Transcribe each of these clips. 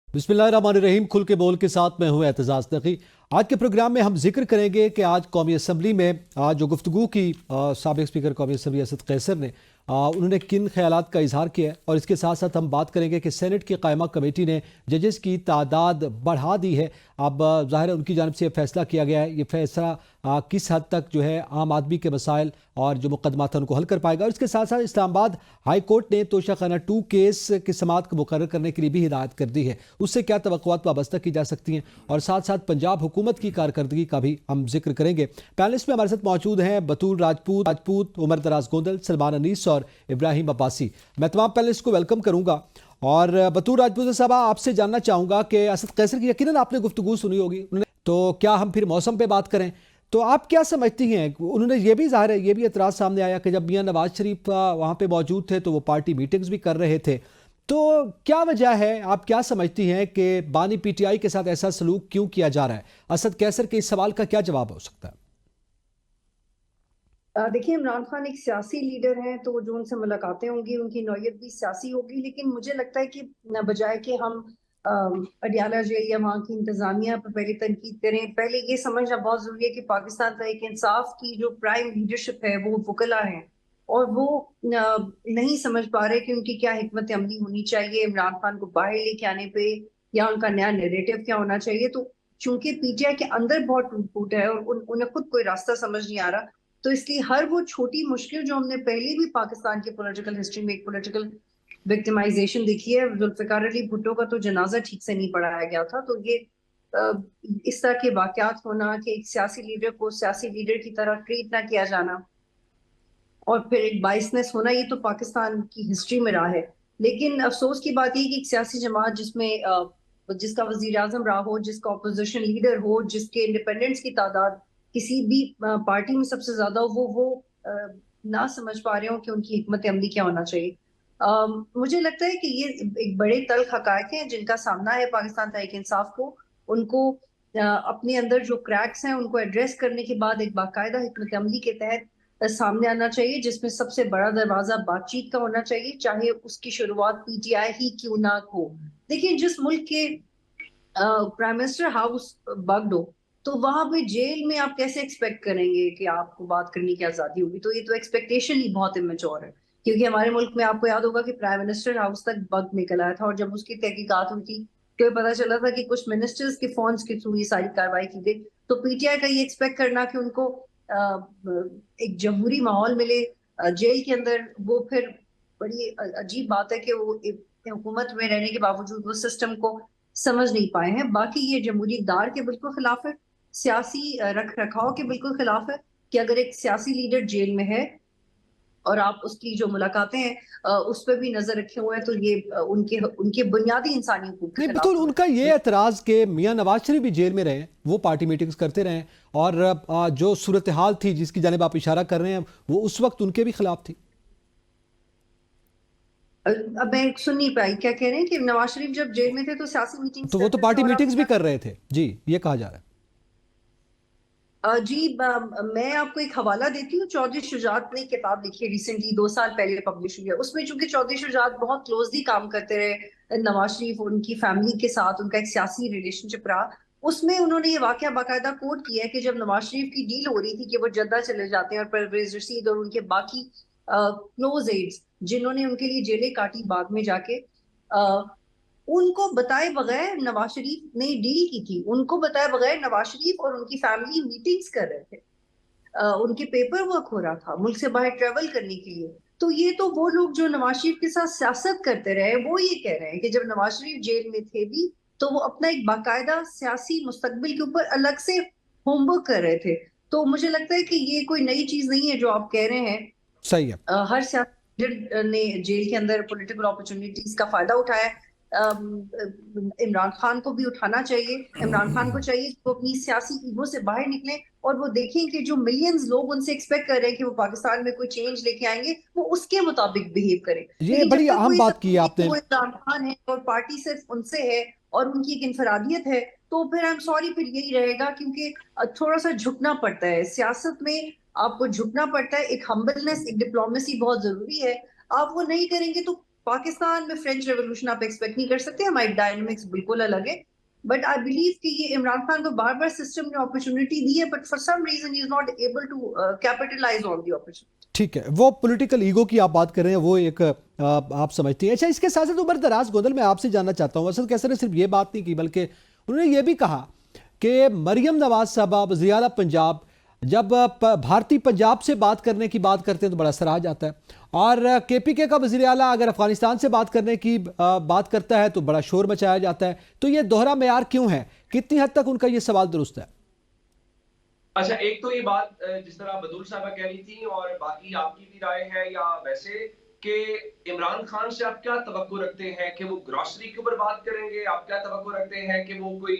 बिस्मिल्लाहिर्रहमानिर्रहीम। खुल के बोल के साथ मैं हूं एतजाज नकी। आज के प्रोग्राम में हम जिक्र करेंगे कि आज कौमी असम्बली में जो गुफ्तगू की साबिक स्पीकर कौमी असम्बली असद कैसर ने उन्होंने किन ख्यालात का इजहार किया है, और इसके साथ साथ हम बात करेंगे कि सेनेट की कायमा कमेटी ने जजेस की तादाद बढ़ा दी है। अब ज़ाहिर है उनकी जानब से फैसला किया गया है। ये फैसला किस हद तक जो है आम आदमी के मसाइल और जो मुकदमा था उनको हल कर पाएगा। और इसके साथ साथ इस्लामाबाद हाई कोर्ट ने तोशाखाना 2 केस की समाअत को मुकर्रर करने के लिए भी हिदायत कर दी है। उससे क्या तवक्कुआत वाबस्ता की जा सकती हैं, और साथ साथ पंजाब हुकूमत की कारकर्दगी का भी हम जिक्र करेंगे। पैनलिस्ट में हमारे साथ मौजूद हैं बतूल राजपूत, उमर दराज गोंदल, सलमान अनीस और इब्राहिम अब्बासी। मैं तमाम पैनलिस्ट को वेलकम करूंगा। और बतूल राजपूत साहब, आपसे जानना चाहूंगा कि असद कैसर की यकीनन आपने गुफ्तगू सुनी होगी, तो क्या हम फिर मौसम पे बात करें? तो आप क्या समझती हैं? उन्होंने ये भी ज़ाहिर है, ये भी एतराज़ सामने आया कि जब मियां नवाज शरीफ वहाँ पे मौजूद थे तो वो पार्टी मीटिंग्स भी कर रहे थे। तो क्या वजह है, आप क्या समझती हैं कि बानी पीटीआई के साथ ऐसा सलूक क्यों किया जा रहा है? असद कैसर के इस सवाल का क्या जवाब हो सकता है? देखिए, इमरान खान एक सियासी लीडर हैं, तो जो उनसे मुलाकातें होंगी उनकी नौयत भी सियासी होगी। लेकिन मुझे लगता है कि न बजाय कि हम अडियाला जेल या वहाँ की इंतजामिया पर पहले तनकीद करें, पहले ये समझना बहुत जरूरी है कि पाकिस्तान तहरीक इंसाफ की जो प्राइम लीडरशिप है वो वकला है, और वो नहीं समझ पा रहे कि उनकी क्या हिकमत अमली होनी चाहिए इमरान खान को बाहर लेके आने पे, या उनका नया नैरेटिव क्या होना चाहिए। तो चूंकि पीटीआई के अंदर बहुत टूट फूट है और उन्हें खुद कोई रास्ता समझ नहीं आ रहा, तो इसलिए हर वो छोटी मुश्किल जो हमने पहले भी पाकिस्तान की पॉलिटिकल हिस्ट्री में एक पॉलिटिकल विक्टिमाइजेशन देखी है, जुल्फिकार अली भुट्टो का तो जनाजा ठीक से नहीं पढ़ाया गया था, तो ये इस तरह के वाकयात होना कि एक सियासी लीडर को सियासी लीडर की तरह ट्रीट ना किया जाना और फिर एक बाइसनेस होना, ये तो पाकिस्तान की हिस्ट्री में रहा है। लेकिन अफसोस की बात यह कि एक सियासी जमात जिसमें जिसका वजीर आजम रहा हो, जिसका अपोजिशन लीडर हो, जिसके इंडिपेंडेंट्स की तादाद किसी भी पार्टी में सबसे ज्यादा हो, वो ना समझ पा रहे हो कि उनकी हिकमत अमली क्या होना चाहिए। मुझे लगता है कि ये एक बड़े तल्ख हकायक हैं जिनका सामना है पाकिस्तान तहरीक इंसाफ को। उनको अपने अंदर जो क्रैक्स हैं उनको एड्रेस करने के बाद एक बाकायदा हिकमत अमली के तहत सामने आना चाहिए, जिसमें सबसे बड़ा दरवाजा बातचीत का होना चाहिए, चाहे उसकी शुरुआत पीटीआई ही क्यों ना हो। देखिए, जिस मुल्क के प्राइम मिनिस्टर हाउस बग्ड हो, तो वहां पे जेल में आप कैसे एक्सपेक्ट करेंगे कि आपको बात करने की आजादी होगी? तो ये तो एक्सपेक्टेशन ही बहुत इमेच्योर है, क्योंकि हमारे मुल्क में आपको याद होगा कि प्राइम मिनिस्टर हाउस तक बग निकल आया था, और जब उसकी तहकीकात हुई थी तो ये पता चला था कि कुछ मिनिस्टर्स के फोन के थ्रू ये सारी कार्रवाई की गई। तो पीटीआई का ये एक्सपेक्ट करना कि उनको एक जमहूरी माहौल मिले जेल के अंदर, वो फिर बड़ी अजीब बात है कि वो हुकूमत में रहने के बावजूद वो सिस्टम को समझ नहीं पाए हैं। बाकी ये जमहूरी इक़्तिदार के बिल्कुल खिलाफ है, सियासी रख रखाव के बिल्कुल खिलाफ है कि अगर एक सियासी लीडर जेल में है और आप उसकी जो मुलाकातें हैं उस पर भी नजर रखे हुए हैं, तो ये उनके उनके बुनियादी इंसानी हुकूक के नहीं खिलाफ बिल्कुल, है। उनका ये एतराज कि मियां नवाज शरीफ भी जेल में रहे, वो पार्टी मीटिंग्स करते रहे, और जो सूरत हाल थी जिसकी जानिब आप इशारा कर रहे हैं वो उस वक्त उनके भी खिलाफ थी। अब मैं सुन नहीं पाई, क्या कह रहे हैं कि नवाज शरीफ जब जेल में थे तो सियासी मीटिंग्स तो वो तो करते थे, पार्टी और आपको मीटिंग्स भी क्या? कर रहे थे जी, ये कहा जा रहा है। जी, मैं आपको एक हवाला देती हूँ। चौधरी शुजात ने एक किताब लिखी है, रिसेंटली 2 साल पहले पब्लिश हुई है। उसमें चूंकि चौधरी शुजात बहुत क्लोजली काम करते रहे नवाज शरीफ और उनकी फैमिली के साथ, उनका एक सियासी रिलेशनशिप रहा, उसमें उन्होंने ये वाकया बाकायदा कोट किया है कि जब नवाज शरीफ की डील हो रही थी कि वो जद्दा चले जाते हैं और परवेज रशीद और उनके बाकी क्लोज एड्स जिन्होंने उनके लिए जेलें काटी बाद में जाके, उनको बताए बगैर नवाज शरीफ ने डील की थी, उनको बताए बगैर नवाज शरीफ और उनकी फैमिली मीटिंग्स कर रहे थे। उनके पेपर वर्क हो रहा था मुल्क से बाहर ट्रेवल करने के लिए। तो ये तो वो लोग जो नवाज शरीफ के साथ सियासत करते रहे, वो ये कह रहे हैं कि जब नवाज शरीफ जेल में थे भी तो वो अपना एक बाकायदा सियासी मुस्तकबिल के ऊपर अलग से होमवर्क कर रहे थे। तो मुझे लगता है कि ये कोई नई चीज नहीं है जो आप कह रहे हैं। सही है। हर सियासी लीडर ने जेल के अंदर पॉलिटिकल अपॉर्चुनिटीज का फायदा उठाया है। इमरान खान को भी उठाना चाहिए। इमरान खान को चाहिए कि वो अपनी सियासी ईगो से बाहर निकले और वो देखें कि जो मिलियंस लोग उनसे एक्सपेक्ट कर रहे हैं कि वो पाकिस्तान में कोई चेंज लेके आएंगे, वो उसके मुताबिक बिहेव करें। ये लेकिन बड़ी जब तक वो अहम ये बात की है समझे कि आपने। वो इमरान खान है और पार्टी सिर्फ उनसे है और उनकी एक इनफरादियत है, तो फिर आई एम सॉरी, फिर यही रहेगा। क्योंकि थोड़ा सा झुकना पड़ता है सियासत में, आपको झुकना पड़ता है। एक हम्बलनेस, एक डिप्लोमेसी बहुत जरूरी है। आप वो नहीं करेंगे तो पाकिस्तान में फ्रेंच रेवोल्यूशन आप एक्सपेक्ट नहीं कर सकते, हमारी डायनामिक्स बिल्कुल अलग है। बट आई बिलीव कि ये इमरान खान को बार बार सिस्टम ने अपॉर्चुनिटी दी है, but for some reason he is not able to capitalise on the opportunity. ठीक है, वो पॉलिटिकल ईगो की आप बात कर रहे हैं, वो एक आप समझती हैं। अच्छा, इसके साथ साथ उमर दराज गोंदल मैं आपसे जानना चाहता हूँ, असल कैसर ने सिर्फ ये बात नहीं की बल्कि उन्होंने ये भी कहा कि मरियम नवाज साहबा वज़ीर आला पंजाब जब भारतीय पंजाब से बात करने की बात करते हैं तो बड़ा असर आ जाता है, और केपीके का वज़ीर आला अगर अफगानिस्तान से बात करने की बात करता है तो बड़ा शोर मचाया जाता है। तो ये दोहरा मेयार क्यों है? कितनी हद तक उनका ये सवाल दुरुस्त है? अच्छा, एक तो ये बात जिस तरह बदूल साहबा कह रही थी और बाकी आपकी भी राय है या वैसे कि इमरान खान से आप क्या तवक्को रखते हैं कि वो ग्रॉसरी के ऊपर बात करेंगे, आप क्या तवक्को रखते हैं कि वो कोई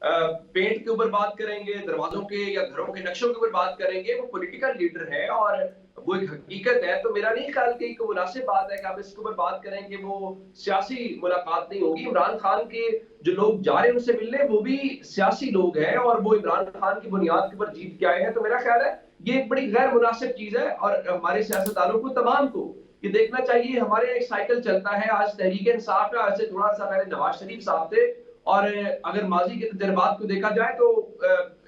पेंट के ऊपर बात करेंगे, दरवाजों के या घरों के नक्शों के ऊपर बात करेंगे? वो पॉलिटिकल लीडर है और वो एक हकीकत है। तो मेरा नहीं ख्याल कि एक मुनासिब बात है कि आप इसके ऊपर बात करें कि वो सियासी मुलाकात नहीं होगी। इमरान खान के जो लोग जा रहे हैं उनसे मिलने, वो भी सियासी लोग हैं और वो इमरान खान की बुनियाद के ऊपर जीत के आए हैं। तो मेरा ख्याल है ये एक बड़ी गैर मुनासिब चीज है और हमारे सियासतदानों को तमाम को ये देखना चाहिए। हमारे एक साइकिल चलता है, आज तहरीक इंसाफ है, आज से थोड़ा सा पहले नवाज शरीफ साहब थे, और अगर माजी के तजर्बात को देखा जाए तो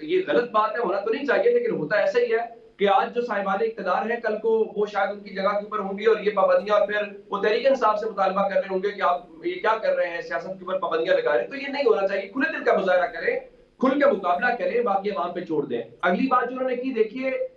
ये गलत बात है, होना तो नहीं चाहिए, लेकिन होता ऐसा ही है कि आज जो साहिबान इक़्तिदार है, कल को वो शायद उनकी जगह के ऊपर होंगे और ये पाबंदियां, और फिर वो तहरीक इंसाफ से मुतालबा कर रहे होंगे कि आप ये क्या कर रहे हैं, सियासत के ऊपर पाबंदियां लगा रहे हैं। तो ये नहीं होना चाहिए। खुले दिल का मुजाहरा करें, खुल के मुकाबला करें, बाकी अवाम पे छोड़ दें। अगली बात जो उन्होंने की, देखिए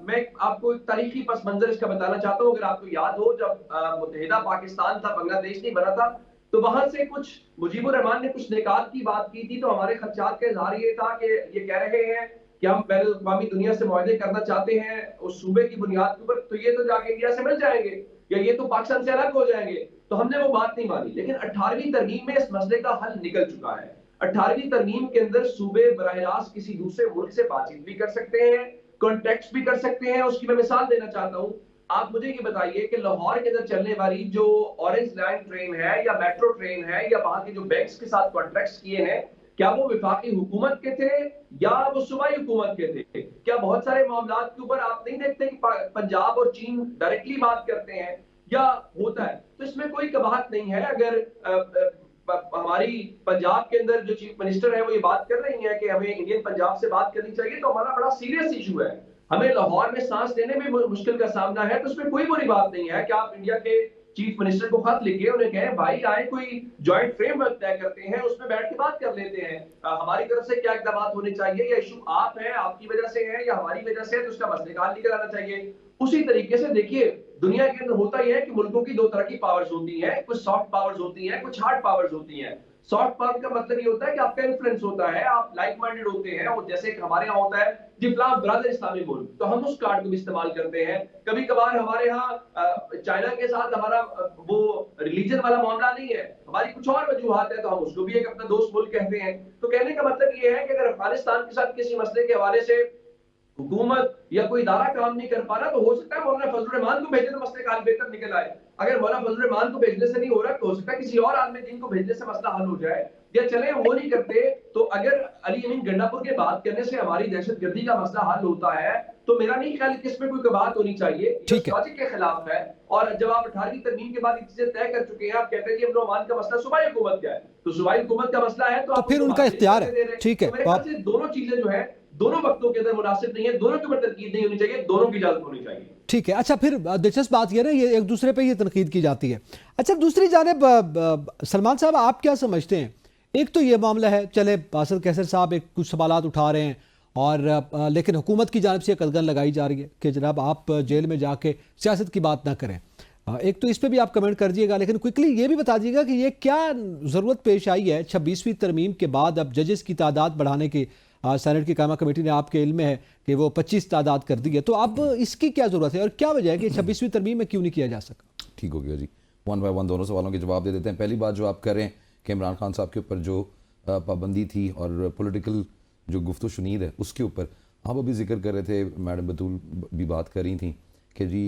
मैं आपको एक तारीखी पस मंजर इसका बताना चाहता हूँ। अगर आपको याद हो, जब मुत्तहिदा पाकिस्तान था, बांग्लादेश नहीं बना था, तो वहां से कुछ मुजीबुर रहमान ने कुछ निकात की बात की थी। तो हमारे खदशात का इजहार ये था कि ये कह रहे हैं कि हम बैनुल अक़वामी दुनिया से मुआहदे करना चाहते हैं उस सूबे की बुनियाद के ऊपर, तो ये तो जाके इंडिया से मिल जाएंगे या ये तो पाकिस्तान से अलग हो जाएंगे। तो हमने वो बात नहीं मानी। लेकिन 18वीं तरमीम में इस मसले का हल निकल चुका है। 18वीं तरमीम के अंदर सूबे बराह रास्त किसी दूसरे मुल्क से बातचीत भी कर सकते हैं, कॉन्टेक्ट भी कर सकते हैं। उसकी मैं मिसाल देना चाहता हूं। आप मुझे ये बताइए कि लाहौर के अंदर चलने वाली जो ऑरेंज लाइन ट्रेन है या मेट्रो ट्रेन है या वहां के जो बैंक्स के साथ कॉन्ट्रैक्ट्स किए हैं, क्या वो विफाकी हुकूमत के थे या वो सूबाई हुकूमत के थे? क्या बहुत सारे मामलात के ऊपर आप नहीं देखते कि पंजाब और चीन डायरेक्टली बात करते हैं या होता है? तो इसमें कोई कबाहत नहीं है। अगर हमारी पंजाब के अंदर जो चीफ मिनिस्टर है वो ये बात कर रही है कि हमें इंडियन पंजाब से बात करनी चाहिए, तो हमारा बड़ा सीरियस इशू है। हमें लाहौर में सांस लेने में मुश्किल का सामना है, तो उसमें कोई बुरी बात नहीं है कि आप इंडिया के चीफ मिनिस्टर को खत लिखे, उन्हें कहें भाई आए कोई जॉइंट फ्रेमवर्क तय करते हैं, उसमें बैठ के बात कर लेते हैं। हमारी तरफ से क्या इकदाम होने चाहिए, या इशू आप है, आपकी वजह से है या हमारी वजह से है, तो उसका मसले का हल निकल आना चाहिए। उसी तरीके से देखिए, दुनिया के अंदर होता ही है कि मुल्कों की दो तरह की पावर्स होती हैं, कुछ सॉफ्ट पावर्स होती हैं, कुछ हार्ड पावर्स होती हैं। सॉफ्ट पावर का मतलब ये होता है कि आपका इन्फ्लुएंस होता है, आप लाइक माइंडेड होते हैं, और जैसे हमारे यहाँ होता है जी फलां ब्रदर इस्लामी मुल्क, तो हम उस कार्ड को भी इस्तेमाल करते हैं। कभी कभार हमारे यहाँ चाइना के साथ हमारा वो रिलीजन वाला मामला नहीं है, हमारी कुछ और वजूहात है, तो हम उसको भी एक अपना दोस्त मुल्क कहते हैं। तो कहने का मतलब ये है कि अगर अफगानिस्तान के साथ किसी मसले के हवाले से हुकूमत या कोई इदारा काम नहीं कर पा रहा, तो हो सकता है मौलाना फजलुर रहमान को भेजे तो मसले का हल बेहतर निकल आए। अगर मौलाना फजलुर रहमान को भेजने से नहीं हो रहा, तो हो सकता है किसी और आदमी दिन को भेजने से मसला हल हो जाए। या चले वो नहीं करते, तो अगर अली अमीन गंडापुर के बात करने से हमारी दहशतगर्दी का मसला हल होता है, तो मेरा नहीं ख्याल कि इसमें कोई बात होनी चाहिए। ये लॉजिक के खिलाफ है। और जब आप 18वीं तरमीम के बाद ये चीजें तय कर चुके हैं, आप कहते हैं कि अमन अमान का मसला सूबाई हुकूमत का है, तो सूबाई हुकूमत का मसला है तो फिर उनका इख्तियार है। ठीक है, मेरे ख्याल से दोनों चीजें जो है दोनों वक्तों के अंदर मुनासिब नहीं है, दोनों के ऊपर तनकीद नहीं होनी चाहिए, दोनों की इजाजत होनी चाहिए। ठीक है। अच्छा, फिर दिलचस्प बात यह है, ये एक दूसरे पे ये तनकीद की जाती है। अच्छा, दूसरी जानिब सलमान साहब, आप क्या समझते हैं? एक तो ये मामला है, चले बासत कैसर साहब एक कुछ सवालात उठा रहे हैं, और लेकिन हुकूमत की जानिब से कलगन लगाई जा रही है कि जनाब आप जेल में जाके सियासत की बात ना करें। एक तो इस पे भी आप कमेंट कर दीजिएगा, लेकिन क्विकली ये भी बता दीजिएगा कि ये क्या ज़रूरत पेश आई है 26वीं तरमीम के बाद? अब जजेस की तादाद बढ़ाने की सेनेट की कायमा कमेटी ने, आपके इल्म में है कि वो 25 तादाद कर दी है, तो अब इसकी क्या ज़रूरत है और क्या वजह है कि 26वीं तरमीम में क्यों नहीं किया जा सका? ठीक हो गया जी, वन बाय वन दोनों सवालों के जवाब दे देते हैं। पहली बात जो आप कर रहे हैं कि इमरान खान साहब के ऊपर जो पाबंदी थी और पॉलिटिकल जो गुफ्तु शुनीद है उसके ऊपर आप अभी जिक्र कर रहे थे, मैडम बतूल भी बात कर रही थी कि जी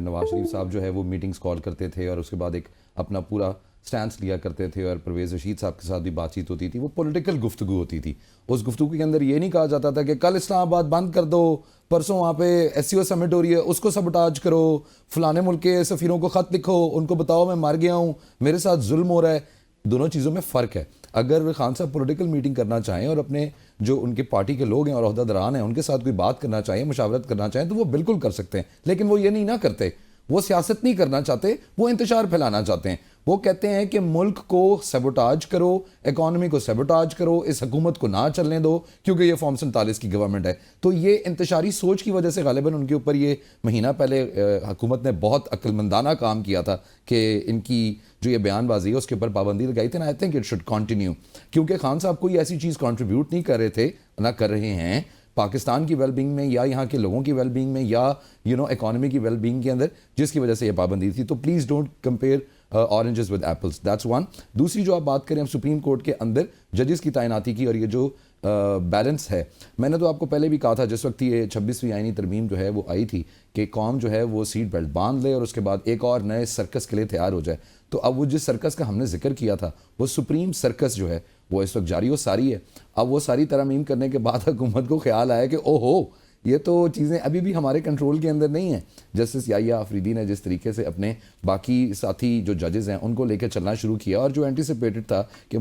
नवाज शरीफ साहब जो है वो मीटिंग्स कॉल करते थे और उसके बाद एक अपना पूरा स्टैंड लिया करते थे और परवेज़ रशीद साहब के साथ भी बातचीत होती थी, वो पॉलिटिकल गुफ्तगू होती थी। उस गुफ्तगू के अंदर ये नहीं कहा जाता था कि कल इस्लामाबाद बंद कर दो, परसों वहाँ पे SCO समिट हो रही है उसको सबटाज करो, फलाने मुल्क के सफ़ीरों को ख़त लिखो, उनको बताओ मैं मर गया हूँ, मेरे साथ जुल्म हो रहा है। दोनों चीज़ों में फ़र्क है। अगर खान साहब पॉलिटिकल मीटिंग करना चाहें और अपने जो उनके पार्टी के लोग हैं और ओहदेदारान हैं उनके साथ कोई बात करना चाहें, मुशावरत करना चाहें, तो वो बिल्कुल कर सकते हैं। लेकिन वो ये नहीं ना करते, वो सियासत नहीं करना चाहते, वो इंतशार फैलाना चाहते हैं। वो कहते हैं कि मुल्क को सबोटाज करो, इकॉनमी को सबोटाज करो, इस हुकूमत को ना चलने दो क्योंकि ये फॉर्म 47 की गवर्नमेंट है। तो ये इंतशारी सोच की वजह से गालिबन उनके ऊपर ये महीना पहले हुकूमत ने बहुत अक्लमंदाना काम किया था कि इनकी जो ये बयानबाजी है उसके ऊपर पाबंदी लगाई थी। I think it should continue, क्योंकि खान साहब कोई ऐसी चीज़ कंट्रीब्यूट नहीं कर रहे थे, ना कर रहे हैं पाकिस्तान की वेलबींग में या यहाँ के लोगों की वेलबींग में या इकॉनमी की वेलबींग के अंदर, जिसकी वजह से ये पाबंदी थी। तो please don't compare oranges with apples, that's one. दूसरी जो आप बात करें हम सुप्रीम कोर्ट के अंदर जजेस की तैनाती की और ये जो बैलेंस है, मैंने तो आपको पहले भी कहा था जिस वक्त ये 26वीं आईनी तरमीम जो है वो आई थी कि कौम जो है वो सीट बेल्ट बांध ले और उसके बाद एक और नए सर्कस के लिए तैयार हो जाए। तो अब वो जिस सर्कस का हमने जिक्र किया था वो सुप्रीम सर्कस जो है वो इस वक्त जारी व सारी है। अब वो सारी तरमीम करने के बाद हुकूमत को ख्याल आया कि ओहो ये तो चीज़ें अभी भी हमारे कंट्रोल के अंदर नहीं है। जस्टिस याहिया आफरीदी ने जिस तरीके से अपने बाकी साथी जो जजेस हैं उनको लेकर चलना शुरू किया और जो एंटीसिपेटेड था कि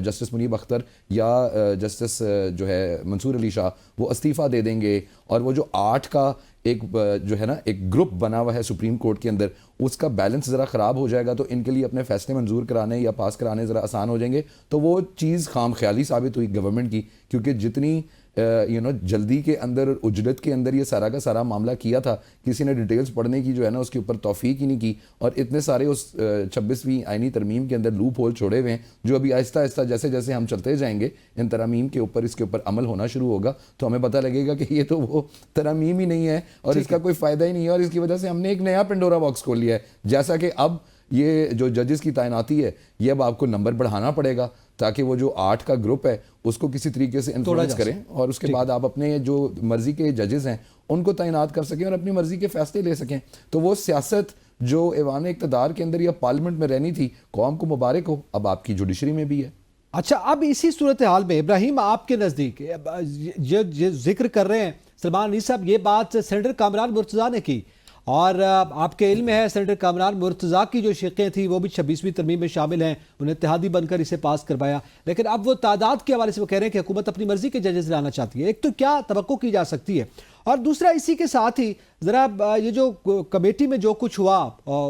जस्टिस मुनीब अख्तर या जस्टिस जो है मंसूर अली शाह वो इस्तीफ़ा दे देंगे और वो जो 8 का एक जो है ना एक ग्रुप बना हुआ है सुप्रीम कोर्ट के अंदर, उसका बैलेंस ज़रा ख़राब हो जाएगा तो इनके लिए अपने फैसले मंजूर कराने या पास कराने ज़रा आसान हो जाएंगे। तो वो चीज़ खाम ख्याली साबित हुई गवर्नमेंट की, क्योंकि जितनी जल्दी के अंदर उजरत के अंदर ये सारा का सारा मामला किया था, किसी ने डिटेल्स पढ़ने की जो है ना उसके ऊपर तौफीक ही नहीं की और इतने सारे उस 26वीं आईनी तरमीम के अंदर लूप होल छोड़े हुए हैं जो अभी आहिस्ता आहिस्ता जैसे जैसे हम चलते जाएंगे इन तरमीम के ऊपर इसके ऊपर अमल होना शुरू होगा तो हमें पता लगेगा कि ये तो वो तरमीम ही नहीं है और इसका कोई फ़ायदा ही नहीं है और इसकी वजह से हमने एक नया पेंडोरा बॉक्स खोल लिया है। जैसा कि अब ये जो जजेस की तैनाती है ये अब आपको नंबर बढ़ाना पड़ेगा ताकि वो जो 8 का ग्रुप है उसको किसी तरीके से इन्फ्लुएंस करें और उसके बाद आप अपने जो मर्जी के जजेस हैं उनको तैनात कर सकें और अपनी मर्जी के फैसले ले सकें। तो वो सियासत जो ऐवान इक़्तिदार के अंदर या पार्लियामेंट में रहनी थी, कौम को मुबारक हो, अब आपकी जुडिशरी में भी है। अच्छा, अब इसी सूरत हाल में इब्राहिम आपके नज़दीक ये जिक्र कर रहे हैं सलमान अली साहब, ये बात सेनेटर कामरान मुर्तज़ा ने की और आपके इल्म है सेनेटर कामरान मुर्तज़ा की जो शिक़ें थी वो भी 26वीं तरमीम में शामिल हैं, उन्हें इत्तेहादी बनकर इसे पास करवाया। लेकिन अब वो तादाद के हवाले से वो कह रहे हैं कि हुकूमत अपनी मर्जी के जजेस लाना चाहती है। एक तो क्या तवक्को की जा सकती है और दूसरा इसी के साथ ही ज़रा ये जो कमेटी में जो कुछ हुआ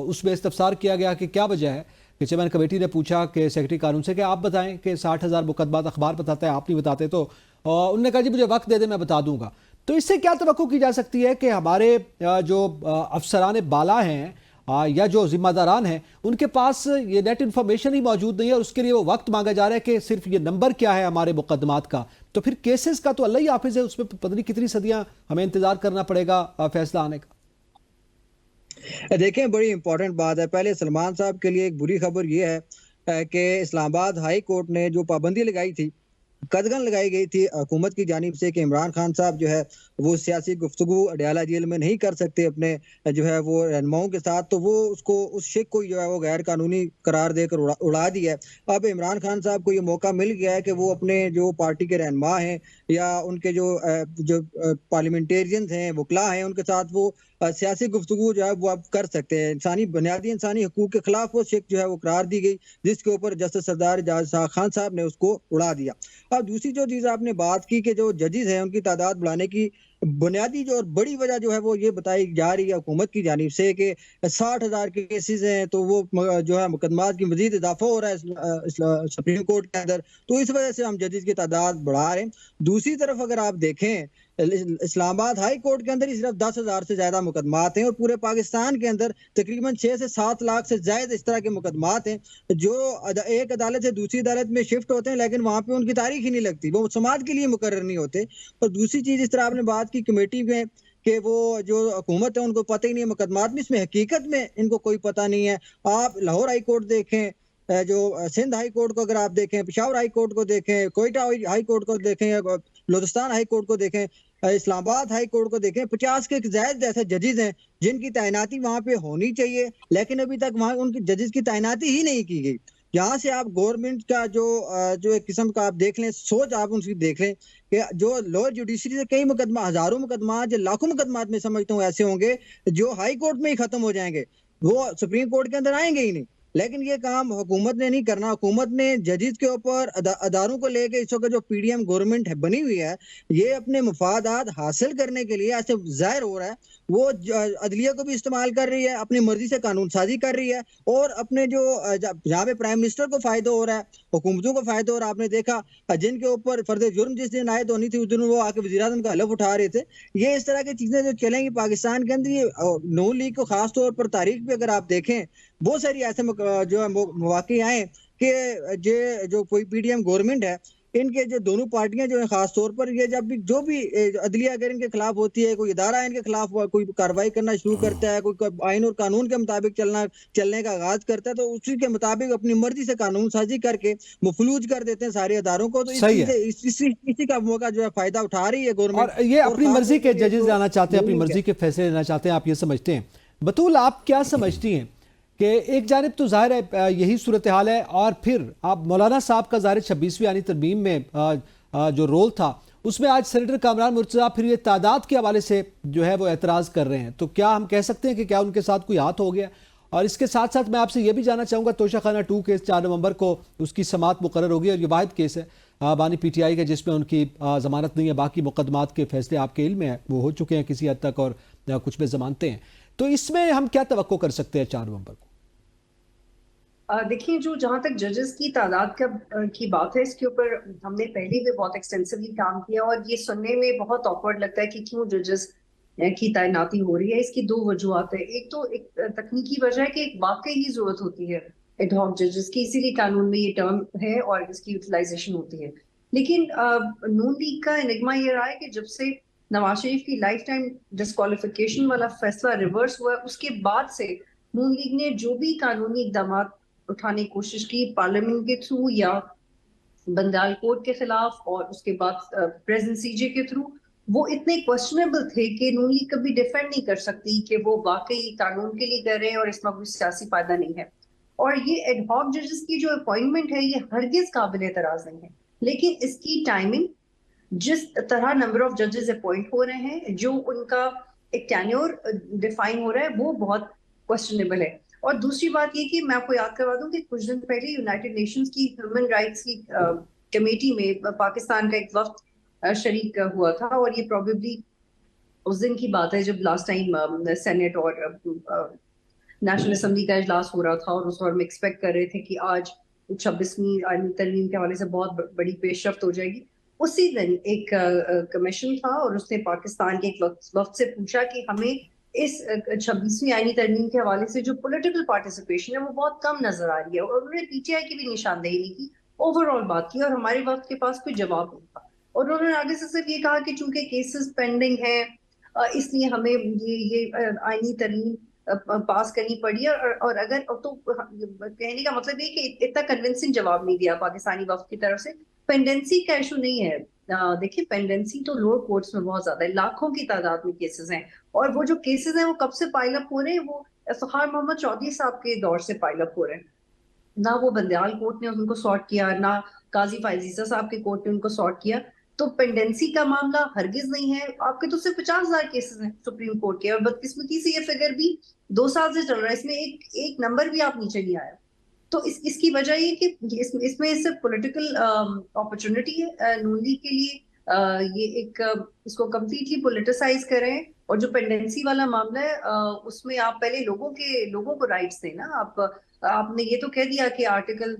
उसमें इस्तफसार किया गया कि क्या वजह है कि चेयरमैन कमेटी ने पूछा कि सेक्रेटरी कानून से कि आप बताएं कि 60,000 मुकदमात अखबार बताता है, आप नहीं बताते, तो उन्होंने कहा जी मुझे वक्त दे दे मैं बता दूंगा। तो इससे क्या तवक्को की जा सकती है कि हमारे जो अफसरान बाला हैं या जो जिम्मेदारान हैं उनके पास ये नेट इन्फॉर्मेशन ही मौजूद नहीं है और उसके लिए वो वक्त मांगा जा रहा है कि सिर्फ ये नंबर क्या है हमारे मुकदमात का, तो फिर केसेस का तो अल्लाह ही हाफिज है, उसमें पता नहीं कितनी सदियां हमें इंतजार करना पड़ेगा फैसला आने का। देखें, बड़ी इंपॉर्टेंट बात है। पहले सलमान साहब के लिए एक बुरी खबर ये है कि इस्लामाबाद हाई कोर्ट ने जो पाबंदी लगाई थी, कदगन लगाई गई थी हुकूमत की जानिब से कि इमरान खान साहब जो है वो सियासी गुफ्तगू अडयाला जेल में नहीं कर सकते अपने जो है वो रहनुमाओं के साथ, तो वो उसको उस शिक को जो है वो गैर कानूनी करार देकर उड़ा दिया है। अब इमरान खान साहब को ये मौका मिल गया है कि वो अपने जो पार्टी के रहनुमा हैं या उनके जो पार्लियामेंटेरियंस हैं, वकला हैं, उनके साथ वो सियासी गुफ्तगू जो है वो आप कर सकते हैं। बुनियादी इंसानी हकूक के खिलाफ वो शिक जो है वो करार दी गई, जिसके ऊपर जस्टिस सरदार एजाज खान साहब ने उसको उड़ा दिया। अब दूसरी जो चीज़ आपने बात की कि जो जजेस हैं उनकी तादाद बढ़ाने की बुनियादी जो और बड़ी वजह जो है वो ये बताई जा रही है हुकूमत की जानिब से कि 60,000 केसेस हैं तो वो जो है मुकदमात की मजीद इजाफा हो रहा है सुप्रीम कोर्ट के अंदर, तो इस वजह से हम जजेस की तादाद बढ़ा रहे हैं। दूसरी तरफ अगर आप देखें इस्लामाबाद हाई कोर्ट के अंदर ही सिर्फ 10,000 से ज्यादा मुकदमात हैं और पूरे पाकिस्तान के अंदर तकरीबन 6 से 7 लाख से ज्यादा इस तरह के मुकदमात हैं जो एक अदालत से दूसरी अदालत में शिफ्ट होते हैं लेकिन वहां पे उनकी तारीख ही नहीं लगती, वो समाअत के लिए मुकर्रर नहीं होते। और दूसरी चीज, इस तरह आपने बात की कमेटी में कि वो जो हुकूमत है उनको पता ही नहीं है मुकदमात में, इसमें हकीकत में इनको कोई पता नहीं है। आप लाहौर हाई कोर्ट देखें, जो सिंध हाई कोर्ट को अगर आप देखें, पेशावर हाई कोर्ट को देखें, कोयटा हाई कोर्ट को देखें, या बलूचिस्तान हाई कोर्ट को देखें, इस्लामाबाद हाई कोर्ट को देखें, 50 के ज्यादा ऐसे जजेस हैं जिनकी तैनाती वहां पे होनी चाहिए, लेकिन अभी तक वहां उनकी जजेस की तैनाती ही नहीं की गई। यहाँ से आप गवर्नमेंट का जो एक किस्म का आप देख लें, सोच आप उनकी देख लें कि जो लोअर जुडिशरी से कई मुकदमा, हजारों मुकदमा, जो लाखों मुकदमा में समझता हूँ ऐसे होंगे जो हाई कोर्ट में ही खत्म हो जाएंगे, वो सुप्रीम कोर्ट के अंदर आएंगे ही नहीं। लेकिन ये काम हुकूमत ने नहीं करना। हुकूमत ने जजेस के ऊपर अदारों को लेके इस वक्त जो पीडीएम गवर्नमेंट है बनी हुई है, ये अपने मफादात हासिल करने के लिए ऐसे जाहिर हो रहा है वो अदलिया को भी इस्तेमाल कर रही है, अपनी मर्जी से कानून साजी कर रही है, और अपने जो जहाँ पे प्राइम मिनिस्टर को फायदा हो रहा है, हुकूमतों को फायदा हो रहा है। आपने देखा जिनके ऊपर फर्द जुर्म जिस दिन आयद होनी थी उस दिन वो आके वज़ीर आज़म का हलफ उठा रहे थे। ये इस तरह की चीजें जो चलेंगी पाकिस्तान के अंदर, ये नून लीग को खास तौर पर तारीख पे अगर आप देखें, बहुत सारी ऐसे जो है मौके आए कि जो कोई पीडीएम गवर्नमेंट है, इनके जो दोनों पार्टियां जो है खास तौर पर, ये जब भी जो भी अदलिया अगर इनके खिलाफ होती है, कोई इदारा इनके खिलाफ कोई कार्रवाई करना शुरू करता है, कोई आइन और कानून के मुताबिक चलने का आगाज करता है, तो उसी के मुताबिक अपनी मर्जी से कानून साजी करके मफलूज कर देते हैं सारे इदारों को। तो इसी का मौका जो है फायदा उठा रही है गवर्नमेंट, और ये अपनी मर्जी के जजेस लाना चाहते हैं, अपनी मर्जी के फैसले लेना चाहते हैं, आप ये समझते हैं। बतूल, आप क्या समझती हैं कि एक जानिब तो जाहिर है यही सूरत हाल है, और फिर आप मौलाना साहब का ज़ाहिर 26वीं आईनी तरमीम में जो रोल था उसमें आज सेनेटर कामरान मुर्तज़ा फिर ये तादाद के हवाले से जो है वो एतराज़ कर रहे हैं, तो क्या हम कह सकते हैं कि क्या उनके साथ कोई हाथ हो गया? और इसके साथ साथ मैं आपसे ये भी जानना चाहूँगा, तोशाखाना 2 केस 4 नवंबर को उसकी समाअत मुकर्रर होगी, और ये वाहिद केस है बानी PTI का जिसमें उनकी ज़मानत नहीं है, बाकी मुकदमात के फैसले आपके इल्म में है, वो हो चुके हैं किसी हद तक, और कुछ में ज़मानतें हैं। तो इसमें हम क्या तवक्को कर सकते हैं 4 नवंबर को? देखिए, जो जहाँ तक जजेस की तादाद की बात है, इसके ऊपर हमने पहले भी बहुत एक्सटेंसिवली काम किया, और ये सुनने में बहुत ऑकवर्ड लगता है कि क्यों जजेस की तैनाती हो रही है। इसकी 2 वजूहत है। एक तो एक तकनीकी वजह है कि एक वाकई ही जरूरत होती है एडहॉक जजेस की, इसीलिए कानून में ये टर्म है और इसकी यूटिलाइजेशन होती है। लेकिन नून लीग का एनिग्मा ये रहा है कि जब से नवाज शरीफ की लाइफ टाइम डिस्क्वालिफिकेशन वाला फैसला रिवर्स हुआ, उसके बाद से नून लीग ने जो भी कानूनी इकदाम उठाने की कोशिश की, पार्लियामेंट के थ्रू या बंगाल कोर्ट के खिलाफ और उसके बाद प्रेसिडेंट CJ के थ्रू, वो इतने क्वेश्चनेबल थे कि नून लीग कभी डिफेंड नहीं कर सकती कि वो वाकई कानून के लिए कर रहे हैं और इसमें कोई सियासी फायदा नहीं है। और ये एडहॉक जजेस की जो अपॉइंटमेंट है, ये हरगिज काबिल एतराज नहीं है, लेकिन इसकी टाइमिंग, जिस तरह नंबर ऑफ जजेस अपॉइंट हो रहे हैं, जो उनका एक टेन्योर डिफाइन हो रहा है, वो बहुत क्वेश्चनेबल है। और दूसरी बात ये कि मैं आपको याद करवा दूं कि कुछ दिन पहले यूनाइटेड नेशंस की ह्यूमन राइट्स की कमेटी में पाकिस्तान का एक वक्त शरीक हुआ था, और ये प्रोबेबली उस दिन की बात है जब लास्ट टाइम सेनेट और नेशनल असेंबली का इजलास हो रहा था, और उस वक्त हम एक्सपेक्ट कर रहे थे कि आज 26वीं आईनी तरमीम के हवाले से बहुत बड़ी पेशरफ्त हो जाएगी। उसी दिन एक कमीशन था, और उसने पाकिस्तान के एक वक्त से पूछा कि हमें इस 26वीं आईनी तरमीम के हवाले से जो पॉलिटिकल पार्टिसिपेशन है वो बहुत कम नजर आ रही है, और उन्होंने PTI की भी निशानदेही नहीं की, ओवरऑल बात की, और हमारे वक्त के पास कोई जवाब नहीं था। और उन्होंने आगे से सिर्फ ये कहा कि चूंकि केसेस पेंडिंग है, इसलिए हमें ये आईनी तरमीम पास करनी पड़ी है। और अगर तो कहने का मतलब ये कि इतना कन्विंसिंग जवाब नहीं दिया पाकिस्तानी वक्त की तरफ से। पेंडेंसी का इशू नहीं है, देखिए पेंडेंसी तो लोअर कोर्ट्स में बहुत ज्यादा है, लाखों की तादाद में केसेस हैं, और वो जो केसेस हैं वो कब से पाइल अप हो रहे हैं, वो इफ्तिखार मोहम्मद चौधरी साहब के दौर से पाइल अप हो रहे हैं। ना वो बंदयाल कोर्ट ने उनको सॉर्ट किया, ना काजी फायजीसा साहब के कोर्ट ने उनको सॉर्ट किया। तो पेंडेंसी का मामला हरगिज नहीं है। आपके तो सिर्फ 50,000 केसेस हैं सुप्रीम कोर्ट के, और बदकिस्मती से ये फिगर भी 2 साल से चल रहा है, इसमें एक नंबर भी आप नीचे नहीं आया। तो इसकी वजह ये कि इसमें सिर्फ पॉलिटिकल अपॉर्चुनिटी है नून लीग के लिए, ये एक इसको कंप्लीटली पॉलिटिसाइज करें। और जो पेंडेंसी वाला मामला है, उसमें आप पहले लोगों को राइट्स दें ना। आपने ये तो कह दिया कि आर्टिकल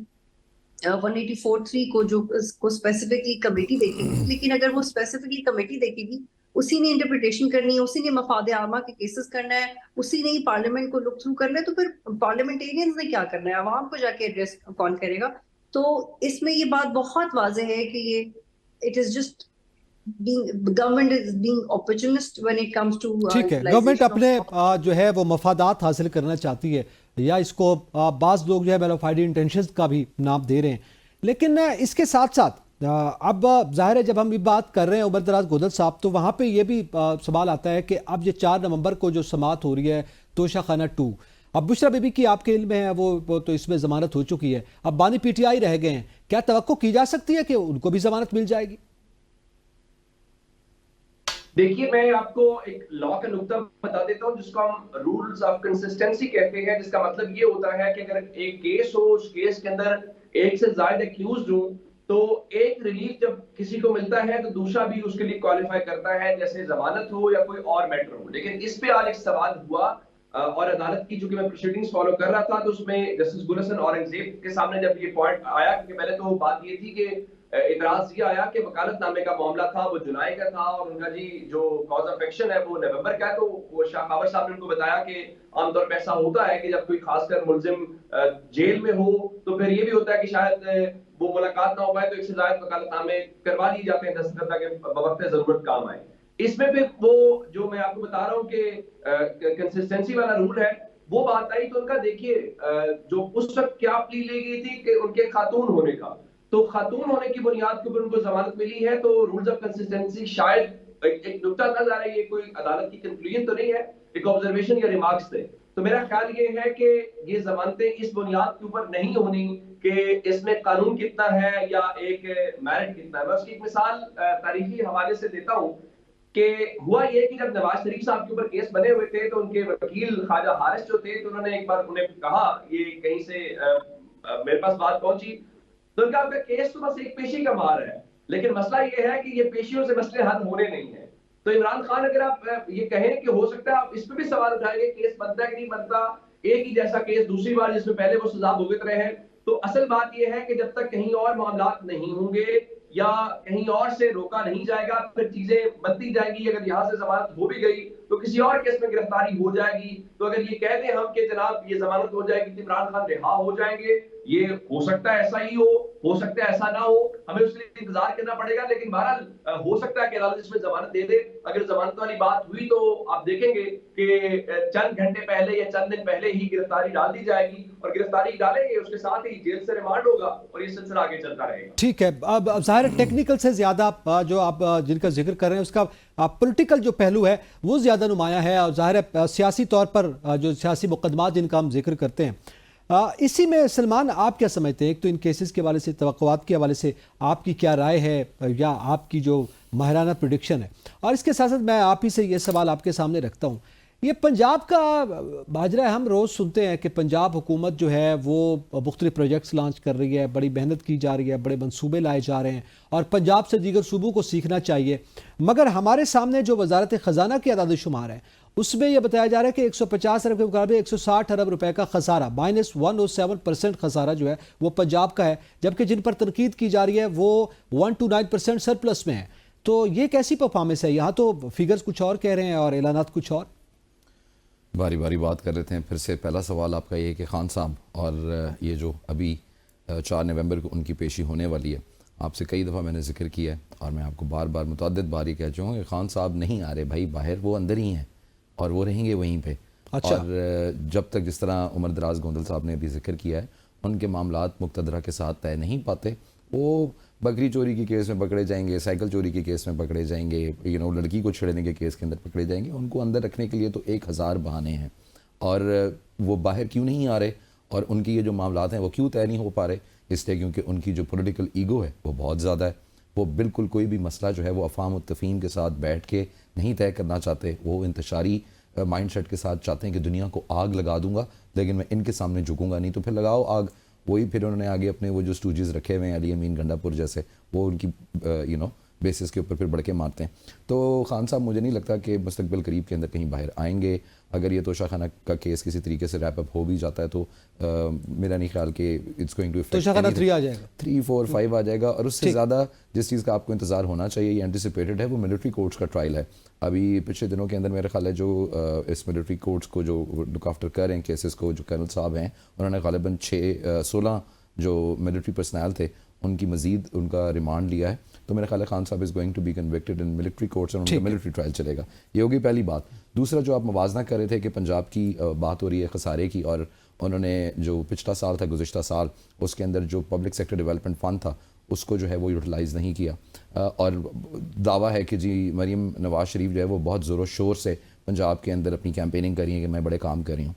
184(3) को स्पेसिफिकली कमेटी देखेगी, लेकिन अगर वो स्पेसिफिकली कमेटी देखेगी, उसी ने इंटरप्रिटेशन करनी है, उसी ने मफादे आमा के केसेस करना है, उसी ने ही पार्लियामेंट को लुक थ्रू करना है, तो फिर पार्लियामेंटेरियंस ने क्या करना है, आवाम को जाके एड्रेस कौन करेगा? तो इसमें ये बात बहुत वाज़ेह है कि ये it is just government is being opportunist when it comes to. ठीक है, गवर्नमेंट अपने जो है वो मफादात हासिल करना चाहती है या इसको बाज़ लोग जो है मैलिफाइड इंटेंशंस का भी नाम दे रहे हैं। लेकिन इसके साथ साथ अब जाहिर है जब हम ये बात कर रहे हैं उमर दराज गोदल साहब, तो वहाँ पे ये भी सवाल आता है कि अब ये 4 नवंबर को जो समाअत हो रही है तोशा खाना 2, अब बुशरा बीबी की आपके इल्म में है वो तो इसमें ज़मानत हो चुकी है, अब बानी पीटीआई रह गए हैं, क्या तवक्को की जा सकती है कि उनको भी ज़मानत मिल जाएगी? देखिए, मैं आपको एक लॉ का नुक्ता बता देता हूं जिसको हम रूल्स ऑफ कंसिस्टेंसी कहते हैं, जिसका मतलब ये होता है कि अगर एक केस हो, उस केस के अंदर एक से ज्यादा एक्यूज्ड हो, तो एक रिलीफ जब किसी को मिलता है तो दूसरा भी उसके लिए क्वालिफाई करता है, जैसे जमानत हो या कोई और मैटर हो। लेकिन इस पे आज एक सवाल हुआ और अदालत की, चूंकि मैं प्रोसीडिंग्स फॉलो कर रहा था, तो उसमें जस्टिस गुल हसन औरंगजेब के सामने जब ये पॉइंट आया, क्योंकि पहले तो बात ये थी कि इतराज ये आया कि वकालतनामे का मामला था वो जुलाई का था और उनका जी जो कॉज ऑफ एक्शन है वो नवंबर का है। तो वो शाह बाबर साहब ने उनको बताया कि आमतौर पर ऐसा होता है कि जब कोई खासकर मुलजिम जेल में हो तो फिर ये भी होता है कि शायद वो मुलाकात ना हो पाए, तो एक से ज्यादा वकालतनामे करवा लिए जाते हैं दस्तखत, ताकि बवक्त जरूरत काम आए। इसमें फिर वो जो मैं आपको बता रहा हूँ कि कंसिस्टेंसी वाला रूल है, वो बात आई तो उनका देखिए जो उस वक्त क्या प्ली ली गई थी कि उनके खातून होने का, तो खातून होने की बुनियाद के ऊपर उनको जमानत मिली है। तो रूल्स ऑफ कंसिस्टेंसी शायद एक नुक्ता नजर आ रहा है, ये कोई अदालत की कंक्लूजन तो नहीं है, एक ऑब्जर्वेशन या रिमार्क्स थे। तो मेरा ख्याल ये है कि ये जमानतें इस बुनियाद के ऊपर नहीं होनी कि इसमें कानून कितना है या एक मेरिट कितना है। मैं उसकी एक मिसाल तारीखी हवाले से देता हूँ कि हुआ ये कि जब नवाज शरीफ साहब के ऊपर केस बने हुए थे तो उनके वकील ख्वाजा हारिस जो थे, तो उन्होंने एक बार उन्हें कहा, ये कहीं से मेरे पास बात पहुंची, तो उनका आपका केस तो बस एक पेशी का मार है, लेकिन मसला ये है कि ये पेशियों से मसले हल होने नहीं है। तो इमरान खान अगर आप ये कहें कि हो सकता है आप इस पे भी सवाल उठाएंगे केस बनता है कि नहीं बनता, एक ही जैसा केस दूसरी बार जिसमें पहले वो सजा भुगत रहे हैं। तो असल बात यह है कि जब तक कहीं और मामला नहीं होंगे या कहीं और से रोका नहीं जाएगा, फिर चीजें बनती जाएंगी। अगर यहाँ से जमानत हो भी गई तो किसी और केस में गिरफ्तारी हो जाएगी। तो अगर ये कह दें हम कि जनाब ये जमानत हो जाएगी तो इमरान खान रिहा हो जाएंगे, ये हो सकता है ऐसा ही हो सकता है ऐसा ना हो, हमें उसके लिए इंतजार करना पड़ेगा। लेकिन बहरहाल हो सकता है कि अदालत इसमें जमानत दे दे। अगर जमानत वाली बात हुई तो आप देखेंगे कि चंद घंटे पहले या चंद दिन पहले ही गिरफ्तारी डाल दी जाएगी, और गिरफ्तारी डालेंगे उसके साथ ही जेल से रिमांड होगा और ये सिलसिला आगे चलता रहेगा। ठीक है, अब जाहिर टेक्निकल से ज्यादा जो आप जिनका जिक्र कर रहे हैं उसका पॉलिटिकल जो पहलू है वो ज्यादा नुमाया है, और जाहिर है सियासी तौर पर जो सियासी मुकदमात जिनका हम जिक्र करते हैं, इसी में सलमान आप क्या समझते हैं? एक तो इन केसेस के हवाले से, तवक्कुआत के हवाले से आपकी क्या राय है या आपकी जो माहिराना प्रेडिक्शन है? और इसके साथ साथ मैं आप ही से ये सवाल आपके सामने रखता हूँ, ये पंजाब का माजरा है, हम रोज़ सुनते हैं कि पंजाब हुकूमत जो है वो मुख्तलिफ प्रोजेक्ट्स लॉन्च कर रही है, बड़ी मेहनत की जा रही है, बड़े मंसूबे लाए जा रहे हैं और पंजाब से दीगर सूबों को सीखना चाहिए। मगर हमारे सामने जो वजारत ख़जाना की अदाद शुमार है उसमें यह बताया जा रहा है कि 150 अरब के मुकाबले 160 अरब रुपए का खसारा, -107% खसारा जो है वो पंजाब का है, जबकि जिन पर तनकीद की जा रही है वो 129% सरप्लस में है। तो ये कैसी परफॉर्मेंस है? यहाँ तो फिगर्स कुछ और कह रहे हैं और ऐलानात कुछ और। बारी बारी बात कर लेते हैं। फिर से पहला सवाल आपका ये है कि खान साहब और ये जो अभी 4 नवंबर को उनकी पेशी होने वाली है, आपसे कई दफ़ा मैंने जिक्र किया है और मैं आपको बार बार मुतअद्दिद बार कह चुका हूँ कि खान साहब नहीं आ रहे भाई बाहर, वो अंदर ही हैं और वो रहेंगे वहीं पे। अच्छा। और जब तक जिस तरह उमर दराज गोंदल साहब ने भी जिक्र किया है, उनके मामलात मुक़तदरा के साथ तय नहीं पाते। वो बकरी चोरी के केस में पकड़े जाएंगे, साइकिल चोरी के केस में पकड़े जाएंगे, लड़की को छेड़ने के केस के अंदर पकड़े जाएंगे। उनको अंदर रखने के लिए तो 1000 बहाने हैं और वो बाहर क्यों नहीं आ रहे और उनकी ये जो मामलात हैं वो क्यों तय नहीं हो पा रहे? इसलिए क्योंकि उनकी जो पॉलिटिकल ईगो है वो बहुत ज़्यादा है। वो बिल्कुल कोई भी मसला जो है वो अफ़ाम और तफ़हीम के साथ बैठ के नहीं तय करना चाहते। वो इंतशारी माइंडसेट के साथ चाहते हैं कि दुनिया को आग लगा दूंगा लेकिन मैं इनके सामने झुकूंगा नहीं। तो फिर लगाओ आग। वही फिर उन्होंने आगे अपने वो जो स्टूजेस रखे हुए हैं अली अमीन गंडापुर जैसे, वो उनकी बेसिस के ऊपर फिर बढ़ के मारते हैं। तो खान साहब मुझे नहीं लगता कि मुस्तकबिल करीब के अंदर कहीं बाहर आएंगे। अगर ये तोशा खाना का केस किसी तरीके से रैप अप हो भी जाता है तो मेरा नहीं ख्याल कि इट्स गोइंग टू तोशा खाना 3 आ जाएगा, 3, 4, 5 आ जाएगा। और उससे ज़्यादा जिस चीज़ का आपको इंतजार होना चाहिए, ये एंटिसिपेटेड है, वो मिलिट्री कोर्ट्स का ट्रायल है। अभी पिछले दिनों के अंदर मेरा ख्याल है जो इस मिलिट्री कोर्ट्स को जो लुक आफ्टर कर रहे हैं केसेस को, जो कर्नल साहब हैं, उन्होंने गालिबन 16 जो मिलिट्री पर्सनल थे उनकी मजीद उनका रिमांड लिया है। तो मेरा ख्याल है Khan sahab is going to be convicted in military courts और उनका मिलिट्री ट्रायल चलेगा। ये होगी पहली बात। दूसरा जो आप मवाजना कर रहे थे कि पंजाब की बात हो रही है खसारे की और उन्होंने जो पिछला साल था, गुज़िश्ता साल, उसके अंदर जो पब्लिक सेक्टर डेवलपमेंट फ़ंड था उसको जो है वो यूटिलाइज़ नहीं किया। और दावा है कि जी मरीम नवाज़ शरीफ जो है वो बहुत ज़ोरों शोर से पंजाब के अंदर अपनी कैंपेनिंग कर रही है कि मैं बड़े काम कर रही हूँ।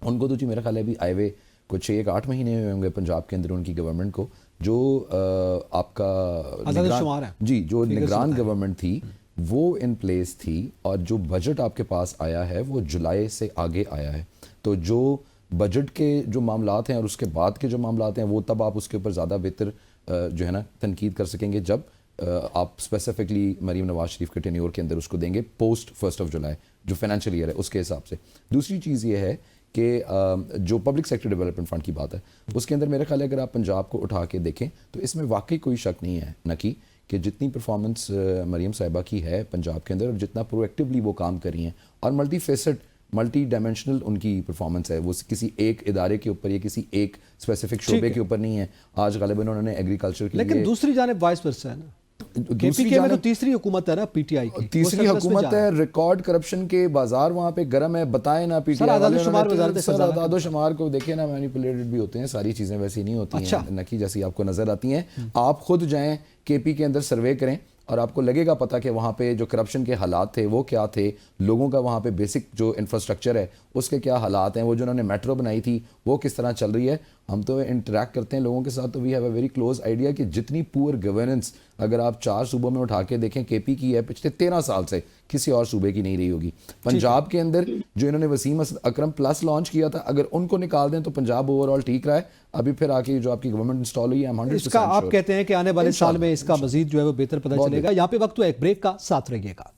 उनको तो जी मेरा ख्याल है अभी आए हुए कुछ 1-8 महीने हुए होंगे पंजाब के अंदर उनकी गवर्नमेंट को, जो आपका शुमार है जी जो फिगर्स निगरान बताएं। गवर्नमेंट थी वो इन प्लेस थी, और जो बजट आपके पास आया है वो जुलाई से आगे आया है। तो जो बजट के जो मामलात हैं और उसके बाद के जो मामलात हैं वो तब आप उसके ऊपर ज़्यादा बेहतर जो है ना तनकीद कर सकेंगे जब आप स्पेसिफिकली मरीम नवाज शरीफ के टेन्योर के अंदर उसको देंगे पोस्ट 1 जुलाई जो फाइनेंशियल ईयर है उसके हिसाब से। दूसरी चीज़ ये है कि जो पब्लिक सेक्टर डेवलपमेंट फ़ंड की बात है उसके अंदर मेरा ख्याल है अगर आप पंजाब को उठा के देखें तो इसमें वाकई कोई शक नहीं है नकी कि जितनी परफॉर्मेंस मरीम साहिबा की है पंजाब के अंदर और जितना प्रोएक्टिवली वो काम कर रही हैं और मल्टी फेसेड मल्टी डायमेंशनल उनकी परफॉर्मेंस है, वो किसी एक इदारे के ऊपर या किसी एक स्पेसिफिक शोबे के ऊपर नहीं है। आज गालिबन उन्होंने एग्रीकल्चर के लेकिन लिए दूसरी जानिब वाइस वर्सा है ना, दूसरी KPK में तो जानिब तीसरी हुकूमत है ना पीटीआई की, तीसरी हुकूमत है, रिकॉर्ड करप्शन के बाजार वहाँ पे गर्म है, बताएं ना पीटीआई वाले आदोशुमार को देखे ना, मैनिपुलेटेड भी होते हैं सारी चीज़ें, वैसी नहीं होती हैं नकी जैसी आपको नज़र आती हैं। आप खुद जाएं KP के अंदर सर्वे करें और आपको लगेगा पता कि वहाँ पे जो करप्शन के हालात थे वो क्या थे, लोगों का वहाँ पे बेसिक जो इंफ्रास्ट्रक्चर है उसके क्या हालात हैं, वो जो उन्होंने मेट्रो बनाई थी वो किस तरह चल रही है। हम तो इंटरेक्ट करते हैं लोगों के साथ तो we have a very close idea कि जितनी पुअर गवर्नेंस अगर आप 4 सूबों में उठा के देखें KP की है पिछले 13 साल से किसी और सूबे की नहीं रही होगी। पंजाब के अंदर जो इन्होंने वसीम अकरम प्लस लॉन्च किया था अगर उनको निकाल दें तो पंजाब ओवरऑल ठीक रहा है। अभी फिर आके जो आपकी गवर्नमेंट इंस्टॉल हुई है 100% इसका आप कहते हैं कि आने वाले साल में इसका मजीद जो है वो बेहतर पता चलेगा। यहाँ पे वक्त तो एक ब्रेक का, साथ रहिएगा।